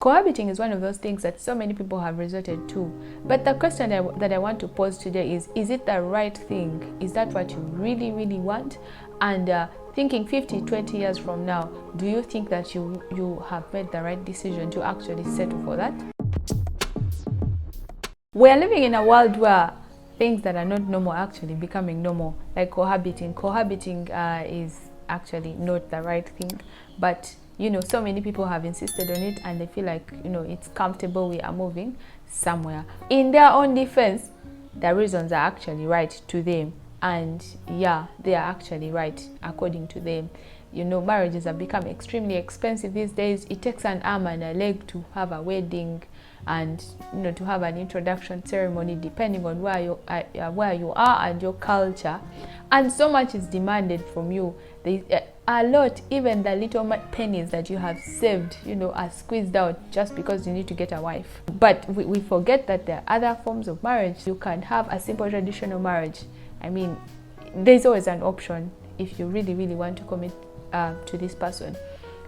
Cohabiting is one of those things that so many people have resorted to. But the question that I want to pose today is it the right thing? Is that what you really, really want? And thinking 50, 20 years from now, do you think that you have made the right decision to actually settle for that? We are living in a world where things that are not normal are actually becoming normal, like cohabiting. Cohabiting is actually not the right thing, but so many people have insisted on it and they feel like, it's comfortable, we are moving somewhere. In their own defense, the reasons are actually right to them. And yeah, they are actually right according to them. Marriages have become extremely expensive these days. It takes an arm and a leg to have a wedding and, to have an introduction ceremony, depending on where you are and your culture. And so much is demanded from you. A lot, even the little pennies that you have saved, are squeezed out just because you need to get a wife. But we forget that there are other forms of marriage. You can have a simple traditional marriage. I mean, there's always an option if you really, really want to commit to this person.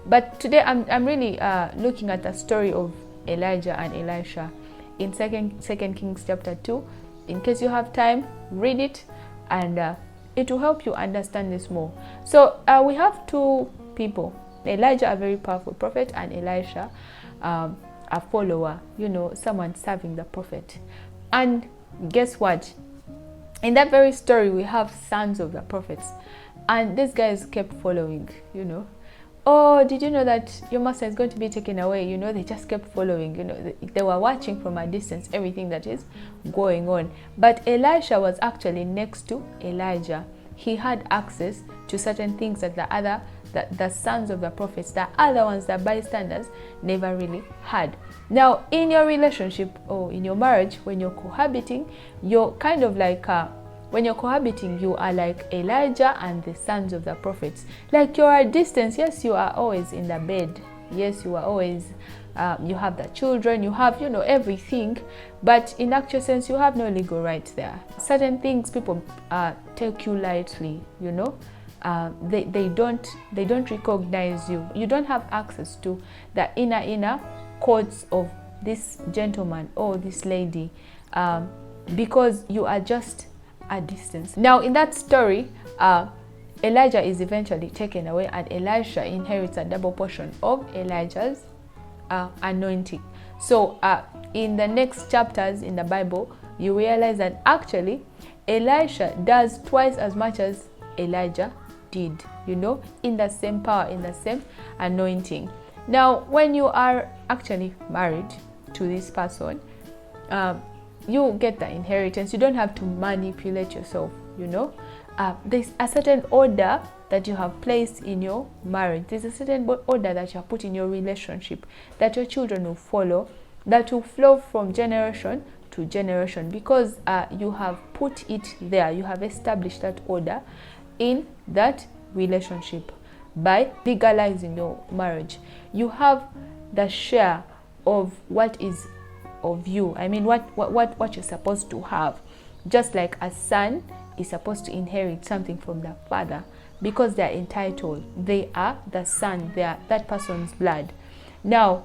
But today I'm really looking at the story of Elijah and Elisha in Second Kings chapter 2. In case you have time, read it, and it will help you understand this more. So we have two people, Elijah, a very powerful prophet, and Elisha, a follower, someone serving the prophet. And guess what? In that very story, we have sons of the prophets, and these guys kept following, Oh, did you know that your master is going to be taken away? They just kept following. They were watching from a distance everything that is going on. But Elisha was actually next to Elijah. He had access to certain things that the sons of the prophets, the other ones, the bystanders, never really had. Now, in your relationship or in your marriage, when you're cohabiting, you're kind of like when you're cohabiting, you are like Elijah and the sons of the prophets. Like you're at distance. Yes, you are always in the bed. Yes, you are always, you have the children, you have, everything. But in actual sense, you have no legal rights there. Certain things people take you lightly, they don't recognize you. You don't have access to the inner courts of this gentleman or this lady because you are just a distance. Now, in that story, Elijah is eventually taken away, and Elisha inherits a double portion of Elijah's anointing. So, in the next chapters in the Bible, you realize that actually Elisha does twice as much as Elijah did, in the same power, in the same anointing. Now, when you are actually married to this person, you get the inheritance. You don't have to manipulate yourself, There's a certain order that you have placed in your marriage. There's a certain order that you have put in your relationship that your children will follow, that will flow from generation to generation because you have put it there. You have established that order in that relationship by legalizing your marriage. You have the share of what is of you. I mean, what you're supposed to have. Just like a son is supposed to inherit something from the father because they're entitled. They are the son. They are that person's blood. Now,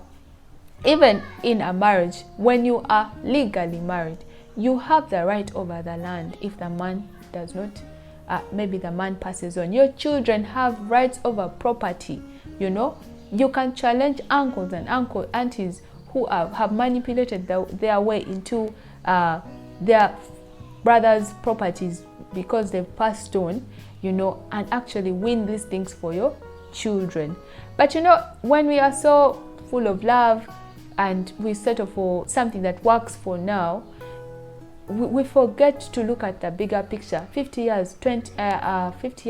even in a marriage, when you are legally married, you have the right over the land. If the man does not, maybe the man passes on. Your children have rights over property. You can challenge uncles and aunties who have manipulated their way into their brother's properties because they've passed on, and actually win these things for your children. But when we are so full of love and we settle for something that works for now, we forget to look at the bigger picture. 50 years, 50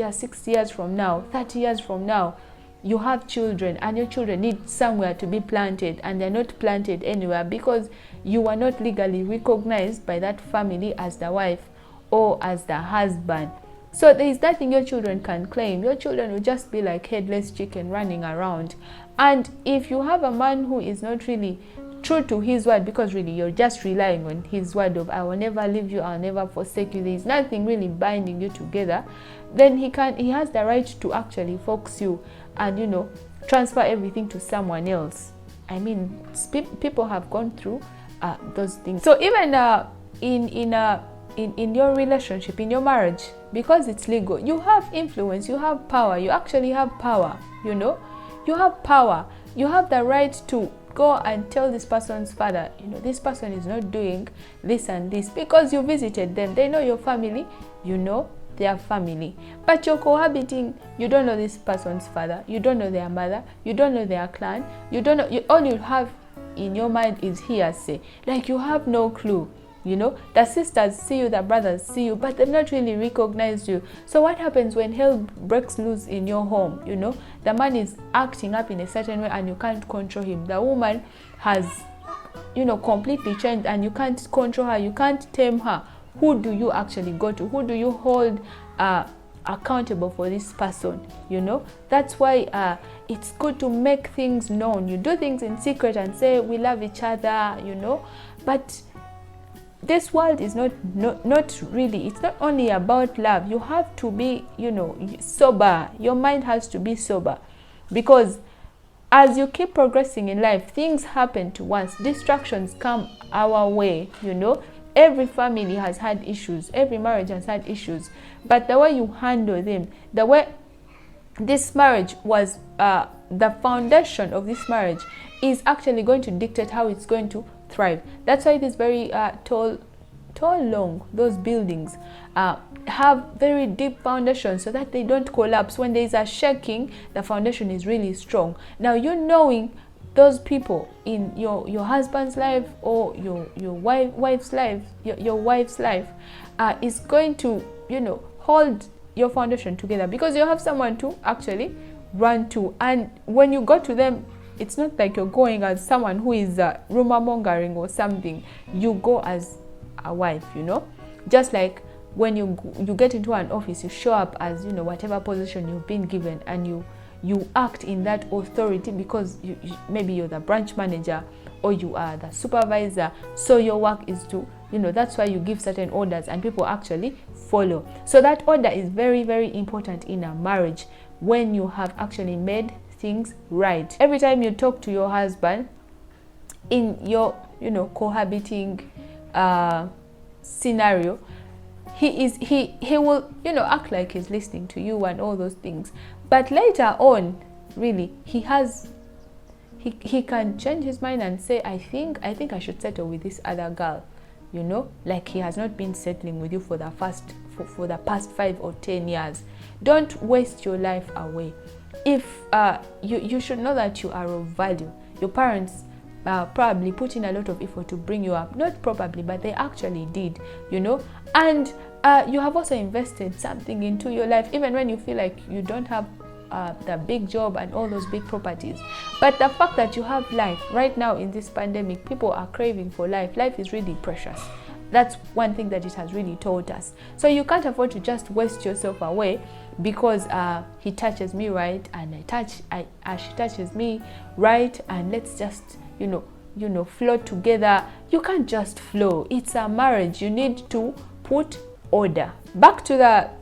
years, 60 years from now, 30 years from now, you have children, and your children need somewhere to be planted, and they're not planted anywhere because you are not legally recognized by that family as the wife or as the husband. So there is nothing your children can claim. Your children will just be like headless chicken running around. And if you have a man who is not really true to his word, because really you're just relying on his word of I will never leave you, I'll never forsake you, there's nothing really binding you together, then he has the right to actually force you and transfer everything to someone else. I mean, people have gone through those things. So even in your relationship, in your marriage, because it's legal, you have influence, you have power. You actually have power, you know. You have power. You have the right to go and tell this person's father, you know, this person is not doing this and this, because you visited them. They know your family, you know their family. But you're cohabiting, you don't know this person's father, you don't know their mother, you don't know their clan, you don't know, all you have in your mind is hearsay. Like, you have no clue. You know, the sisters see you, the brothers see you, but they've not really recognized you. So what happens when hell breaks loose in your home? You know, the man is acting up in a certain way and you can't control him. The woman has, you know, completely changed and you can't control her, you can't tame her. Who do you actually go to? Who do you hold accountable for this person? You know, that's why it's good to make things known. You do things in secret and say we love each other, you know, but this world is not really, it's not only about love. You have to be, you know, sober. Your mind has to be sober, because as you keep progressing in life, things happen to us, distractions come our way, you know. Every family has had issues, every marriage has had issues, but the way you handle them, the way this marriage was, the foundation of this marriage is actually going to dictate how it's going to thrive. That's why it is very tall, long. Those buildings have very deep foundations so that they don't collapse. When there is a shaking, the foundation is really strong. Now, you knowing those people in your husband's life or your wife's life, your wife's life, is going to, you know, hold your foundation together, because you have someone to actually run to. And when you go to them, it's not like you're going as someone who is rumor mongering or something. You go as a wife, you know. Just like when you get into an office, you show up as, you know, whatever position you've been given, and you act in that authority, because maybe you're the branch manager or you are the supervisor. So your work is to, you know, that's why you give certain orders and people actually follow. So that order is very, very important in a marriage when you have actually made things right. Every time you talk to your husband in your, you know, cohabiting scenario, he will, you know, act like he's listening to you and all those things. But later on, really, he can change his mind and say, I think I should settle with this other girl, you know, like he has not been settling with you for the past 5 or 10 years. Don't waste your life away. If you should know that you are of value. Your parents probably put in a lot of effort to bring you up. Not probably, but they actually did, you know. And you have also invested something into your life, even when you feel like you don't have the big job and all those big properties. But the fact that you have life right now in this pandemic, people are craving for life. Life is really precious. That's one thing that it has really taught us. So you can't afford to just waste yourself away because he touches me right and she touches me right, and let's just you know flow together. You can't just flow. It's a marriage. You need to put order. Back to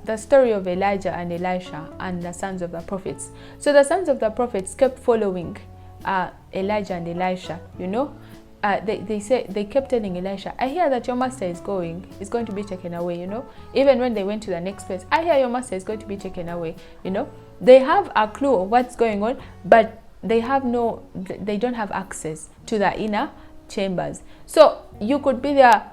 the story of Elijah and Elisha and the sons of the prophets. So the sons of the prophets kept following Elijah and Elisha, you know. They kept telling Elisha, I hear that your master is going to be taken away, you know. Even when they went to the next place, I hear your master is going to be taken away, you know. They have a clue of what's going on, but they don't have access to the inner chambers. So you could be there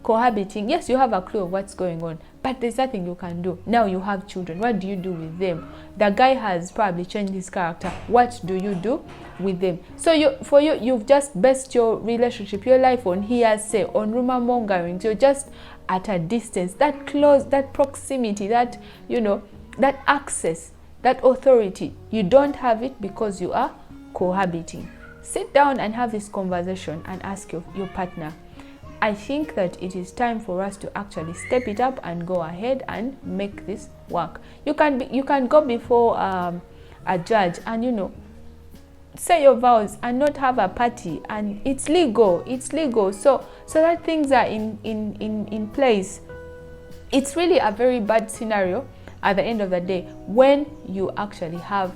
cohabiting. Yes, you have a clue of what's going on, but there's nothing you can do. Now you have children. What do you do with them? The guy has probably changed his character. What do you do with them? So you've just based your relationship, your life on hearsay, on rumor mongering. You're just at a distance. That close, that proximity, that that access, that authority, you don't have it because you are cohabiting. Sit down and have this conversation and ask your partner, I think that it is time for us to actually step it up and go ahead and make this work. You can go before a judge and say your vows and not have a party, and it's legal. So that things are in place. It's really a very bad scenario at the end of the day, when you actually have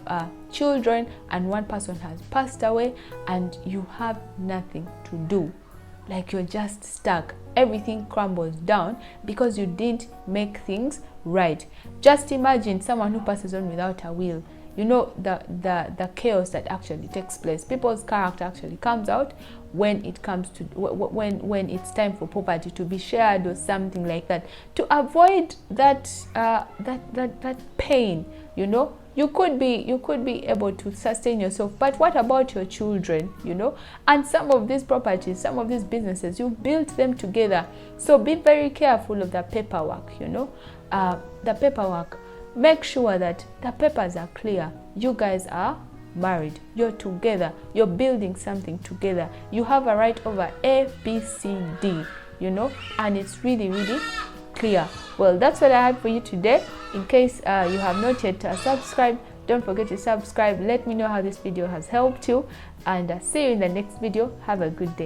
children and one person has passed away and you have nothing to do, like you're just stuck, everything crumbles down because you didn't make things right. Just imagine someone who passes on without a will. You know, the chaos that actually takes place. People's character actually comes out when it comes to when it's time for property to be shared or something like that. To avoid that that pain, you know, you could be able to sustain yourself, but what about your children, you know? And some of these properties, some of these businesses, you built them together. So be very careful of the paperwork, you know. The paperwork, make sure that the papers are clear. You guys are married, you're together, you're building something together. You have a right over A, B, C, D, you know, and it's really, really clear. Well, that's what I had for you today. In case you have not yet subscribed, don't forget to subscribe. Let me know how this video has helped you, and see you in the next video. Have a good day.